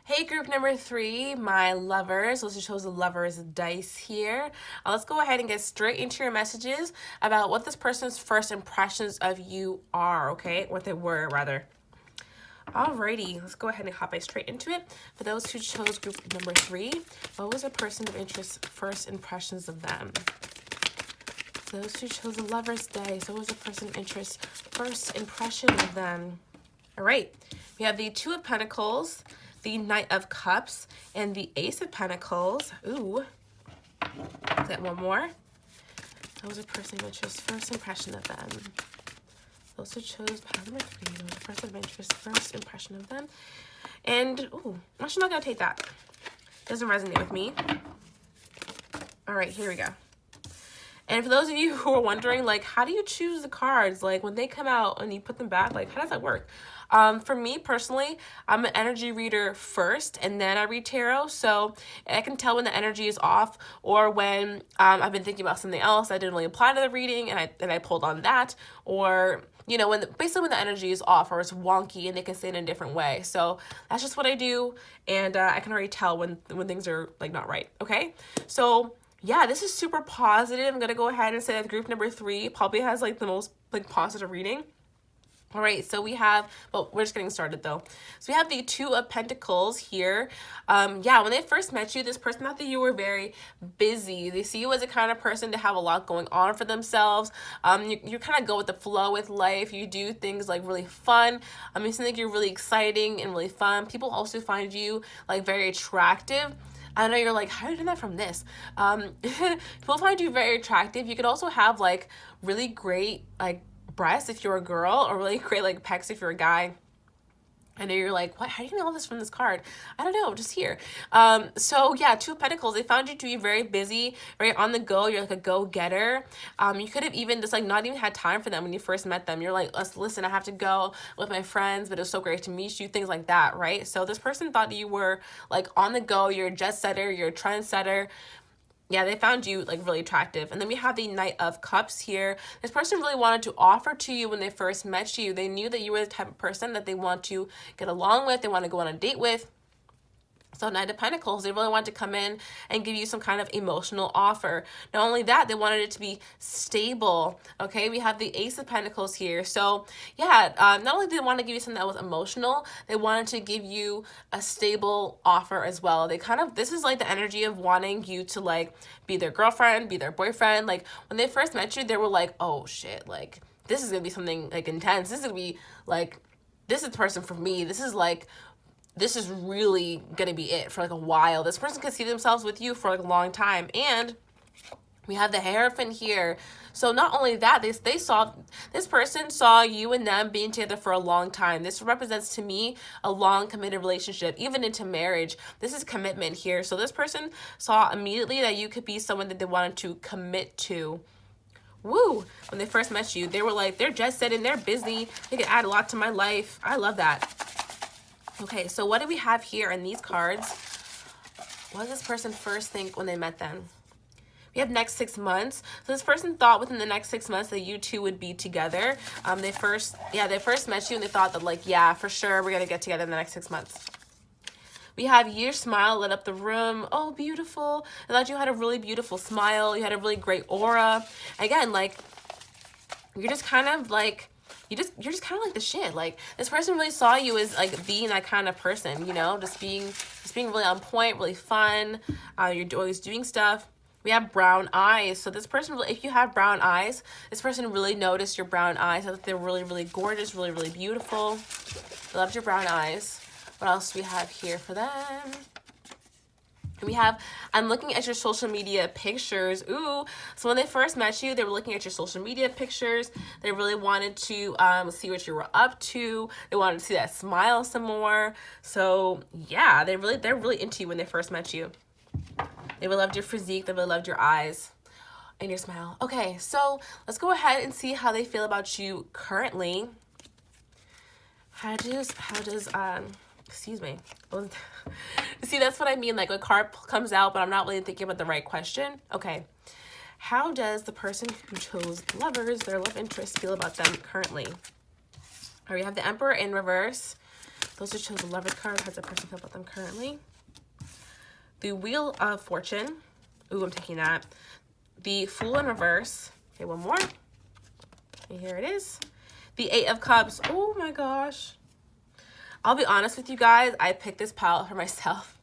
S1: Hey, group number 3, my lovers. Let's just chose the lovers dice here. Let's go ahead and get straight into your messages about what this person's first impressions of you are, okay? What they were, rather. Alrighty, let's go ahead and hop straight into it. For those who chose group number 3, what was a person of interest first impressions of them? For those who chose the lovers dice, what was a person of interest first impression of them? All right, we have the 2 of Pentacles, the Knight of Cups, and the Ace of Pentacles. Ooh, is that one more? That was a person of interest, first impression of them. Those who chose pile number 3, that was a person of interest, first impression of them. And, ooh, I'm actually not gonna take that. Doesn't resonate with me. All right, here we go. And for those of you who are wondering, like, how do you choose the cards? Like, when they come out and you put them back, like, how does that work? For me personally, I'm an energy reader first, and then I read tarot. So I can tell when the energy is off, or when I've been thinking about something else that didn't really apply to the reading, and I pulled on that, or you know, basically when the energy is off or it's wonky and they can say it in a different way. So that's just what I do, and I can already tell when things are like not right. Okay, so yeah, this is super positive. I'm gonna go ahead and say that group number 3 probably has like the most like positive reading. All right, so we have, well, we're just getting started though. So we have the 2 of Pentacles here. Yeah, when they first met you, this person thought that you were very busy. They see you as a kind of person to have a lot going on for themselves. You kind of go with the flow with life. You do things like really fun. You seem like you're really exciting and really fun. People also find you like very attractive. I know you're like, how did I know from this? People find you very attractive. You could also have like really great like breasts if you're a girl, or really great like pecs if you're a guy. I know you're like, what? How do you know all this from this card? I don't know, just here. So yeah, 2 of Pentacles. They found you to be very busy, very on the go. You're like a go-getter. You could have even just like not even had time for them when you first met them. You're like, listen, I have to go with my friends, but it was so great to meet you. Things like that, right? So this person thought you were like on the go. You're a jet setter. You're a trendsetter. Yeah, they found you like really attractive. And then we have the Knight of Cups here. This person really wanted to offer to you when they first met you. They knew that you were the type of person that they want to get along with. They want to go on a date with. So Knight of Pentacles, they really wanted to come in and give you some kind of emotional offer. Not only that, they wanted it to be stable. Okay, we have the Ace of Pentacles here. So yeah, not only did they want to give you something that was emotional, they wanted to give you a stable offer as well. They kind of, this is like the energy of wanting you to like be their girlfriend, be their boyfriend. Like when they first met you, they were like, oh shit, like this is gonna be something like intense. This is gonna be like, this is the person for me. This is really gonna be it for like a while. This person could see themselves with you for like a long time. And we have the Hierophant here. So not only that, this person saw you and them being together for a long time. This represents to me a long committed relationship, even into marriage. This is commitment here. So this person saw immediately that you could be someone that they wanted to commit to. Woo! When they first met you, they were like, they're jet setting, they're busy, they could add a lot to my life. I love that. Okay, so what do we have here in these cards? What does this person first think when they met them? We have next 6 months. So this person thought within the next 6 months that you two would be together. They first met you and they thought that like, yeah, for sure, we're gonna get together in the next 6 months. We have your smile lit up the room. Oh, beautiful. I thought you had a really beautiful smile. You had a really great aura. Again, like, you're just kind of like, you're just kind of like the shit. Like this person really saw you as like being that kind of person, you know, just being really on point, really fun. You're always doing stuff. We have brown eyes. So this person, if you have brown eyes, this person really noticed your brown eyes. I thought they were really, really gorgeous, really, really beautiful. I loved your brown eyes. What else do we have here for them? We have, I'm looking at your social media pictures. Ooh, so when they first met you, they were looking at your social media pictures. They really wanted to see what you were up to. They wanted to see that smile some more. So yeah, they're really into you when they first met you. They really loved your physique. They really loved your eyes and your smile. Okay, so let's go ahead and see how they feel about you currently. Excuse me. See, that's what I mean. Like a card comes out, but I'm not really thinking about the right question. Okay. How does the person who chose Lovers, their love interest, feel about them currently? All right, we have the Emperor in reverse. Those who chose the Lovers card, how does the person feel about them currently? The Wheel of Fortune. Ooh, I'm taking that. The Fool in reverse. Okay, one more. And here it is. The Eight of Cups. Oh my gosh. I'll be honest with you guys, I picked this palette for myself.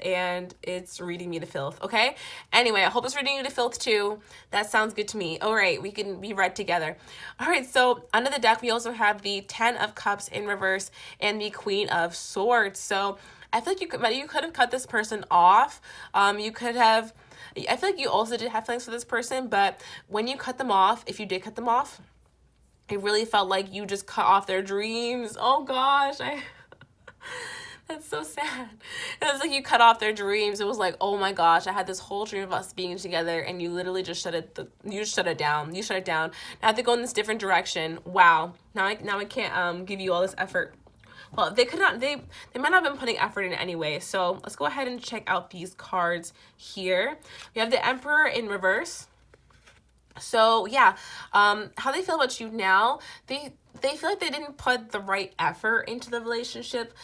S1: And it's reading me to filth, okay? Anyway, I hope it's reading you to filth too. That sounds good to me. All right, we can be read together. All right, so under the deck, we also have the Ten of Cups in reverse and the Queen of Swords. So I feel like you could have cut this person off. I feel like you also did have feelings for this person, but when you cut them off, if you did cut them off, it really felt like you just cut off their dreams. Oh gosh, that's so sad. It was like you cut off their dreams. It was like, oh my gosh, I had this whole dream of us being together, and you literally just shut it down. You shut it down. Now I have to go in this different direction. Wow. Now I can't give you all this effort. Well, they might not have been putting effort in it anyway. So let's go ahead and check out these cards here. We have the Emperor in reverse. So yeah, how they feel about you now, they feel like they didn't put the right effort into the relationship.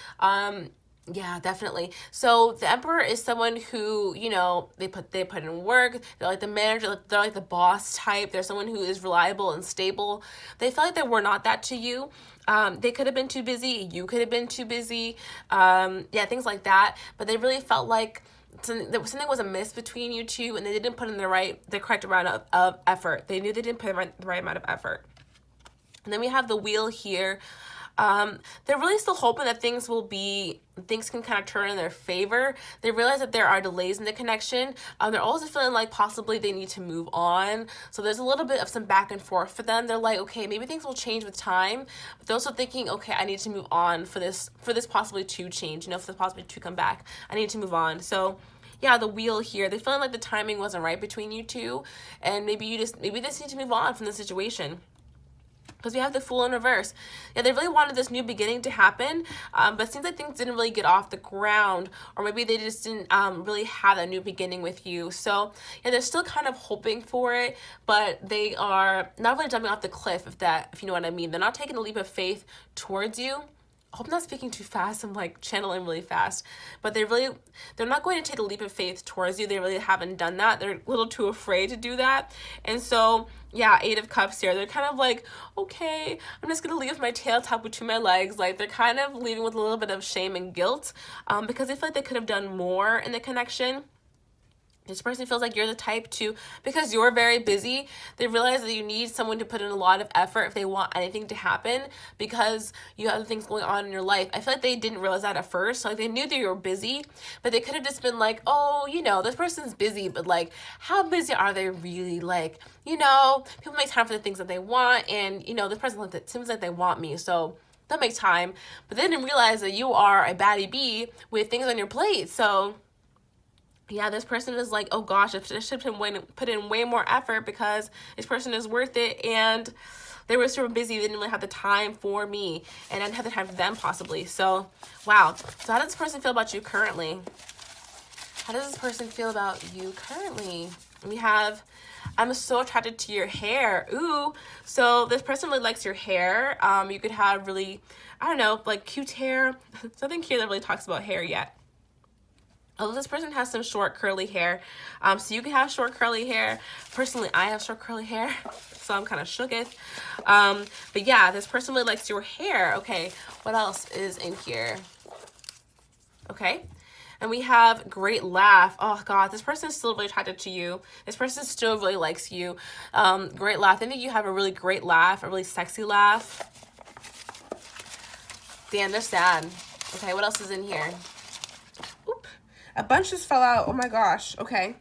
S1: Yeah, definitely. So the Emperor is someone who, you know, they put in work. They're like the manager, they're like the boss type. They're someone who is reliable and stable. They felt like they were not that to you. They could have been too busy. You could have been too busy. Yeah, things like that. But they really felt like something was amiss between you two, and they didn't put in the correct amount of effort. They knew they didn't put the right amount of effort. And then we have the Wheel here. They're really still hoping that things can kind of turn in their favor. They realize that there are delays in the connection. They're also feeling like possibly they need to move on. So there's a little bit of some back and forth for them. They're like, okay, maybe things will change with time. But they're also thinking, okay, I need to move on for this possibly to change, you know, for this possibly to come back. I need to move on. So yeah, the Wheel here, they're feeling like the timing wasn't right between you two. And maybe they just need to move on from the situation. Because we have the Fool in reverse. Yeah, they really wanted this new beginning to happen, but it seems like things didn't really get off the ground, or maybe they just didn't really have that new beginning with you. So yeah, they're still kind of hoping for it, but they are not really jumping off the cliff, if you know what I mean. They're not taking a leap of faith towards you. I hope I'm not speaking too fast. I'm like channeling really fast, but they're not going to take a leap of faith towards you. They really haven't done that. They're a little too afraid to do that. And so, yeah, 8 of Cups here. They're kind of like, okay, I'm just going to leave with my tail tucked between my legs. Like, they're kind of leaving with a little bit of shame and guilt, because they feel like they could have done more in the connection. This person feels like you're the type to, because you're very busy, they realize that you need someone to put in a lot of effort if they want anything to happen, because you have things going on in your life. I feel like they didn't realize that at first. So like, they knew that you were busy, but they could have just been like, oh, you know, this person's busy, but like, how busy are they really? Like, you know, people make time for the things that they want, and, you know, this person like, it seems like they want me, so they'll make time. But they didn't realize that you are a baddie bee with things on your plate. So yeah, this person is like, oh gosh, I should have put in way more effort because this person is worth it, and they were so busy, they didn't really have the time for me, and I didn't have the time for them possibly. So, wow. So how does this person feel about you currently? How does this person feel about you currently? We have, I'm so attracted to your hair. Ooh, so this person really likes your hair. You could have really, I don't know, like cute hair. Something here that really talks about hair yet. Although this person has some short curly hair, so you can have short curly hair. Personally, I have short curly hair, so I'm kind of shooketh. But yeah, this person really likes your hair. Okay, what else is in here? Okay, and we have great laugh. Oh God, this person is still really attracted to you. This person still really likes you. Great laugh. I think you have a really great laugh, a really sexy laugh. Damn, they're sad. Okay, what else is in here? Oop. A bunch just fell out. Oh my gosh. Okay.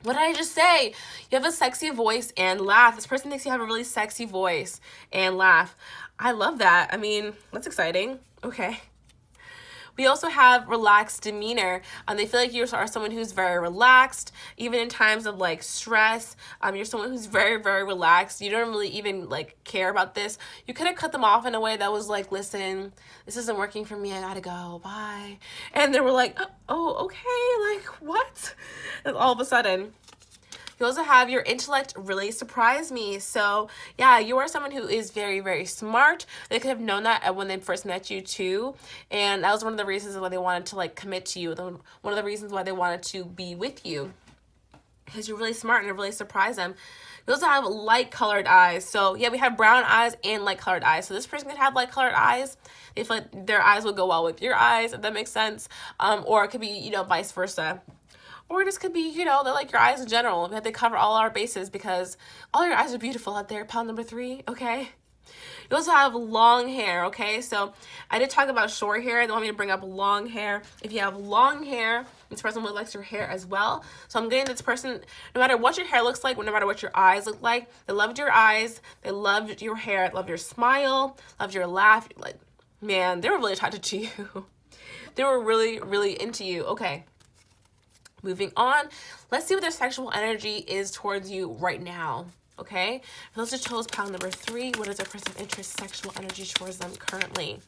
S1: What did I just say? You have a sexy voice and laugh. This person thinks you have a really sexy voice and laugh. I love that. I mean, that's exciting. Okay. We also have relaxed demeanor. They feel like you are someone who's very relaxed, even in times of like stress. You're someone who's very, very relaxed. You don't really even like care about this. You could have cut them off in a way that was like, listen, this isn't working for me. I gotta go. Bye. And they were like, oh, okay. Like what? And all of a sudden, you also have your intellect really surprised me. So yeah, you are someone who is very, very smart. They could have known that when they first met you too. And that was one of the reasons why they wanted to like commit to you. One of the reasons why they wanted to be with you. Because you're really smart and it really surprised them. You also have light colored eyes. So yeah, we have brown eyes and light colored eyes. So this person could have light colored eyes. They feel like their eyes would go well with your eyes, if that makes sense. Or it could be, you know, vice versa. Or this could be, you know, they're like your eyes in general. We have to cover all our bases because all your eyes are beautiful out there. Pile number 3, okay? You also have long hair, okay? So I did talk about short hair. They want me to bring up long hair. If you have long hair, this person really likes your hair as well. So I'm getting this person, no matter what your hair looks like, no matter what your eyes look like, they loved your eyes, they loved your hair, loved your smile, loved your laugh. Like, man, they were really attracted to you. They were really, really into you. Okay. Moving on, let's see what their sexual energy is towards you right now, okay? For those who chose pile number 3, what is their person's interest, sexual energy towards them currently?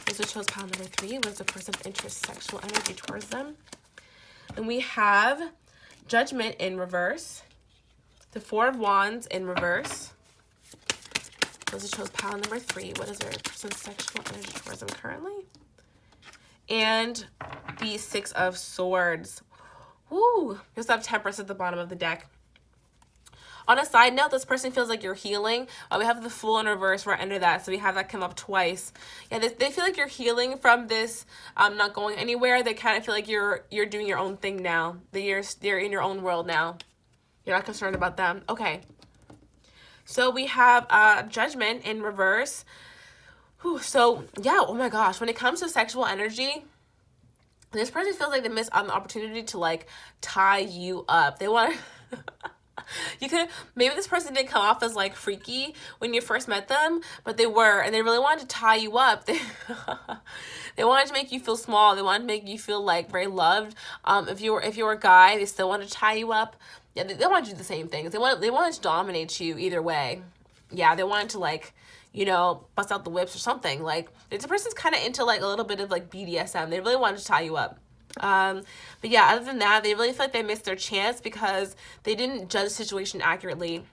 S1: Those who chose pile number 3, what is the person's interest, sexual energy towards them? And we have Judgment in reverse, the 4 of Wands in reverse. Those who chose pile number 3, what is their person's sexual energy towards them currently? And the 6 of Swords. Woo! You also have Temperance at the bottom of the deck. On a side note, this person feels like you're healing. We have the Fool in reverse right under that, so we have that come up twice. Yeah, they feel like you're healing from this, not going anywhere. They kind of feel like you're doing your own thing now. That you're in your own world now. You're not concerned about them. Okay. So we have Judgment in reverse. Whew, so yeah, oh my gosh, when it comes to sexual energy, this person feels like they missed on the opportunity to like tie you up. They want you could, maybe this person didn't come off as like freaky when you first met them, but they were, and they really wanted to tie you up. They wanted to make you feel small. They wanted to make you feel like very loved. If you were a guy, they still wanted to tie you up. Yeah, they wanted to do the same things. They wanted to dominate you either way. Yeah, they wanted to like, you know, bust out the whips or something. Like, this person's kind of into like a little bit of like BDSM. They really wanted to tie you up. But yeah, other than that, they really feel like they missed their chance because they didn't judge the situation accurately.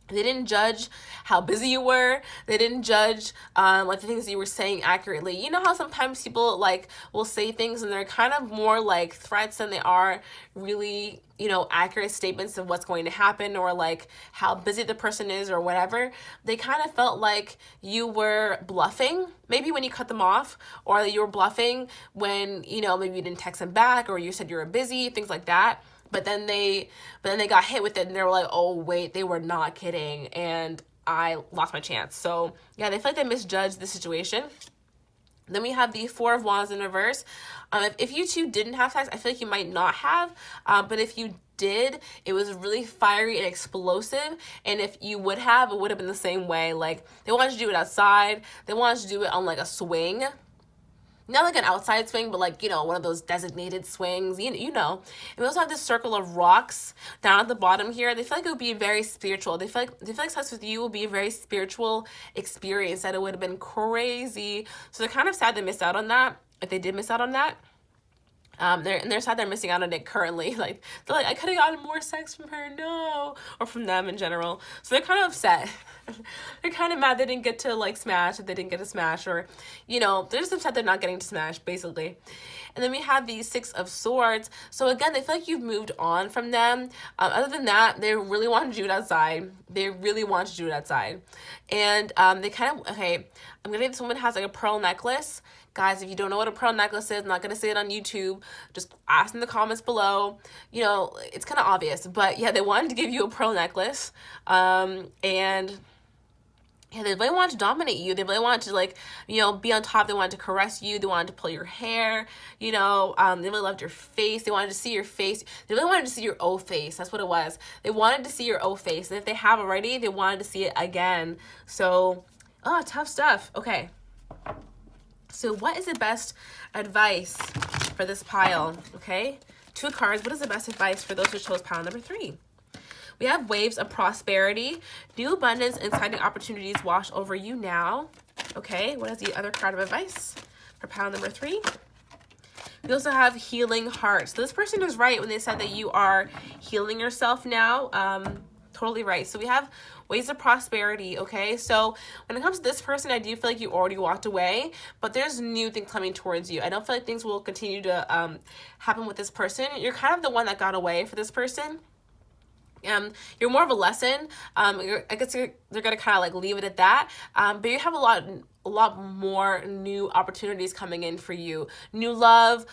S1: They didn't judge how busy you were. They didn't judge like the things that you were saying accurately. You know how sometimes people like will say things and they're kind of more like threats than they are really, you know, accurate statements of what's going to happen or like how busy the person is or whatever. They kind of felt like you were bluffing maybe when you cut them off, or that you were bluffing when, you know, maybe you didn't text them back or you said you were busy, things like that. But then they got hit with it and they were like, oh wait, they were not kidding and I lost my chance. So yeah, they feel like they misjudged the situation. Then we have the Four of Wands in reverse. If you two didn't have sex, I feel like you might not have. But if you did, it was really fiery and explosive. And if you would have, it would have been the same way. Like, they wanted to do it outside. They wanted to do it on like a swing. Not like an outside swing, but like, you know, one of those designated swings, you know. And we also have this circle of rocks down at the bottom here. They feel like it would be very spiritual. They feel like sex with you will be a very spiritual experience, that it would have been crazy. So they're kind of sad they missed out on that, if they did miss out on that. They're sad they're missing out on it currently. Like, they're like, I could have gotten more sex from her, no. Or from them in general. So they're kind of upset. They're kind of mad they didn't get to like smash, if they didn't get to smash, or, you know, they're just upset they're not getting to smash, basically. And then we have the Six of Swords. So again, they feel like you've moved on from them. Other than that, they really want to do it outside. They really want to do it outside. And they kind of, okay, I'm gonna say this woman has like a pearl necklace. Guys, if you don't know what a pearl necklace is, I'm not going to say it on YouTube. Just ask in the comments below. You know, it's kind of obvious. But yeah, they wanted to give you a pearl necklace. And yeah, they really wanted to dominate you. They really wanted to, like, you know, be on top. They wanted to caress you. They wanted to pull your hair. You know, they really loved your face. They wanted to see your face. They really wanted to see your O face. That's what it was. They wanted to see your O face. And if they have already, they wanted to see it again. So, oh, tough stuff. Okay. So what is the best advice for this pile? Okay, 2 cards. What is the best advice for those who chose pile number 3? We have waves of prosperity. New abundance and exciting opportunities wash over you now. Okay, what is the other card of advice for pile number 3? We also have healing heart. So this person is right when they said that you are healing yourself now. Totally right. So we have ways of prosperity, okay? So when it comes to this person, I do feel like you already walked away, but there's new things coming towards you. I don't feel like things will continue to happen with this person. You're kind of the one that got away for this person. You're more of a lesson. I guess they're gonna kind of like leave it at that. But you have a lot more new opportunities coming in for you. New love,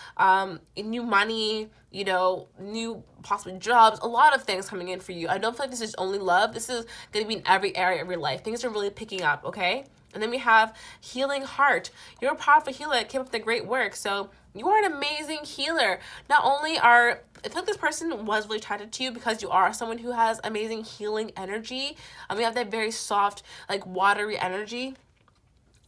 S1: new money, you know, new possible jobs, a lot of things coming in for you. I don't feel like this is only love. This is gonna be in every area of your life. Things are really picking up, okay? And then we have healing heart. You're a powerful healer that came up with a great work. So you are an amazing healer. Not only I feel like this person was really attracted to you because you are someone who has amazing healing energy. We have that very soft, like watery energy.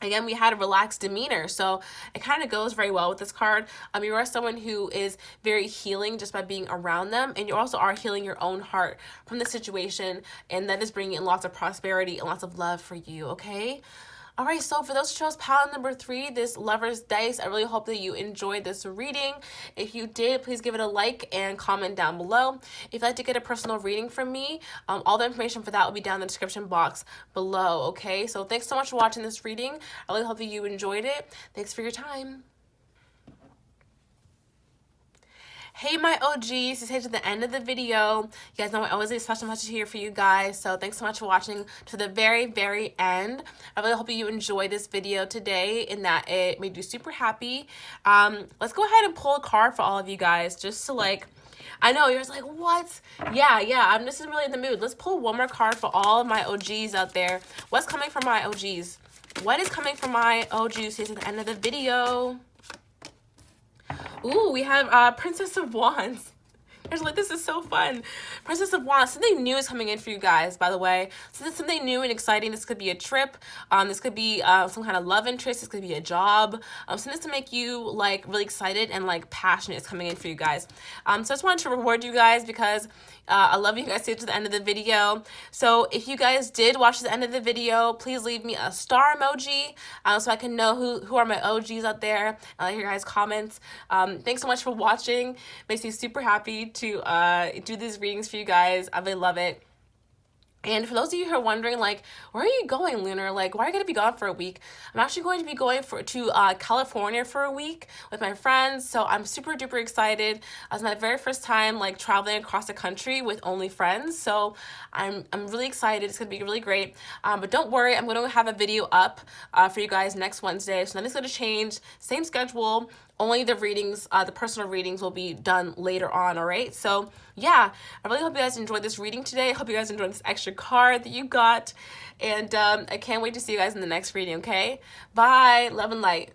S1: Again, we had a relaxed demeanor, so it kind of goes very well with this card. You are someone who is very healing just by being around them, and you also are healing your own heart from the situation, and that is bringing in lots of prosperity and lots of love for you, okay? All right, so for those who chose pile number 3, this Lover's Dice, I really hope that you enjoyed this reading. If you did, please give it a like and comment down below. If you'd like to get a personal reading from me, all the information for that will be down in the description box below, okay? So thanks so much for watching this reading. I really hope that you enjoyed it. Thanks for your time. Hey, my OGs, this is to the end of the video. You guys know I always leave a special message here for you guys, so thanks so much for watching to the very, very end. I really hope you enjoyed this video today and that it made you super happy. Let's go ahead and pull a card for all of you guys, just to like, I know you're just like, what? Yeah, I'm just really in the mood. Let's pull one more card for all of my OGs out there. What's coming from my OGs? What is coming from my OGs here at the end of the video? Ooh, we have Princess of Wands. I was like, this is so fun. Princess of Wands. Something new is coming in for you guys, by the way. So this is something new and exciting. This could be a trip. This could be some kind of love interest. This could be a job. Something to make you like really excited and like passionate is coming in for you guys. So I just wanted to reward you guys because I love you guys to get to the end of the video. So if you guys did watch the end of the video, please leave me a star emoji so I can know who are my OGs out there. I like your guys' comments. Thanks so much for watching. Makes me super happy to do these readings for you guys. I really love it. And for those of you who are wondering, like, where are you going, Lunar? Like, why are you going to be gone for a week? I'm actually going to be going to California for a week with my friends. So I'm super duper excited. It's my very first time, like, traveling across the country with only friends. So I'm really excited. It's going to be really great. But don't worry, I'm going to have a video up for you guys next Wednesday. So nothing's going to change. Same schedule. Only the readings, the personal readings will be done later on, all right? So, yeah, I really hope you guys enjoyed this reading today. I hope you guys enjoyed this extra card that you got. And I can't wait to see you guys in the next reading, okay? Bye. Love and light.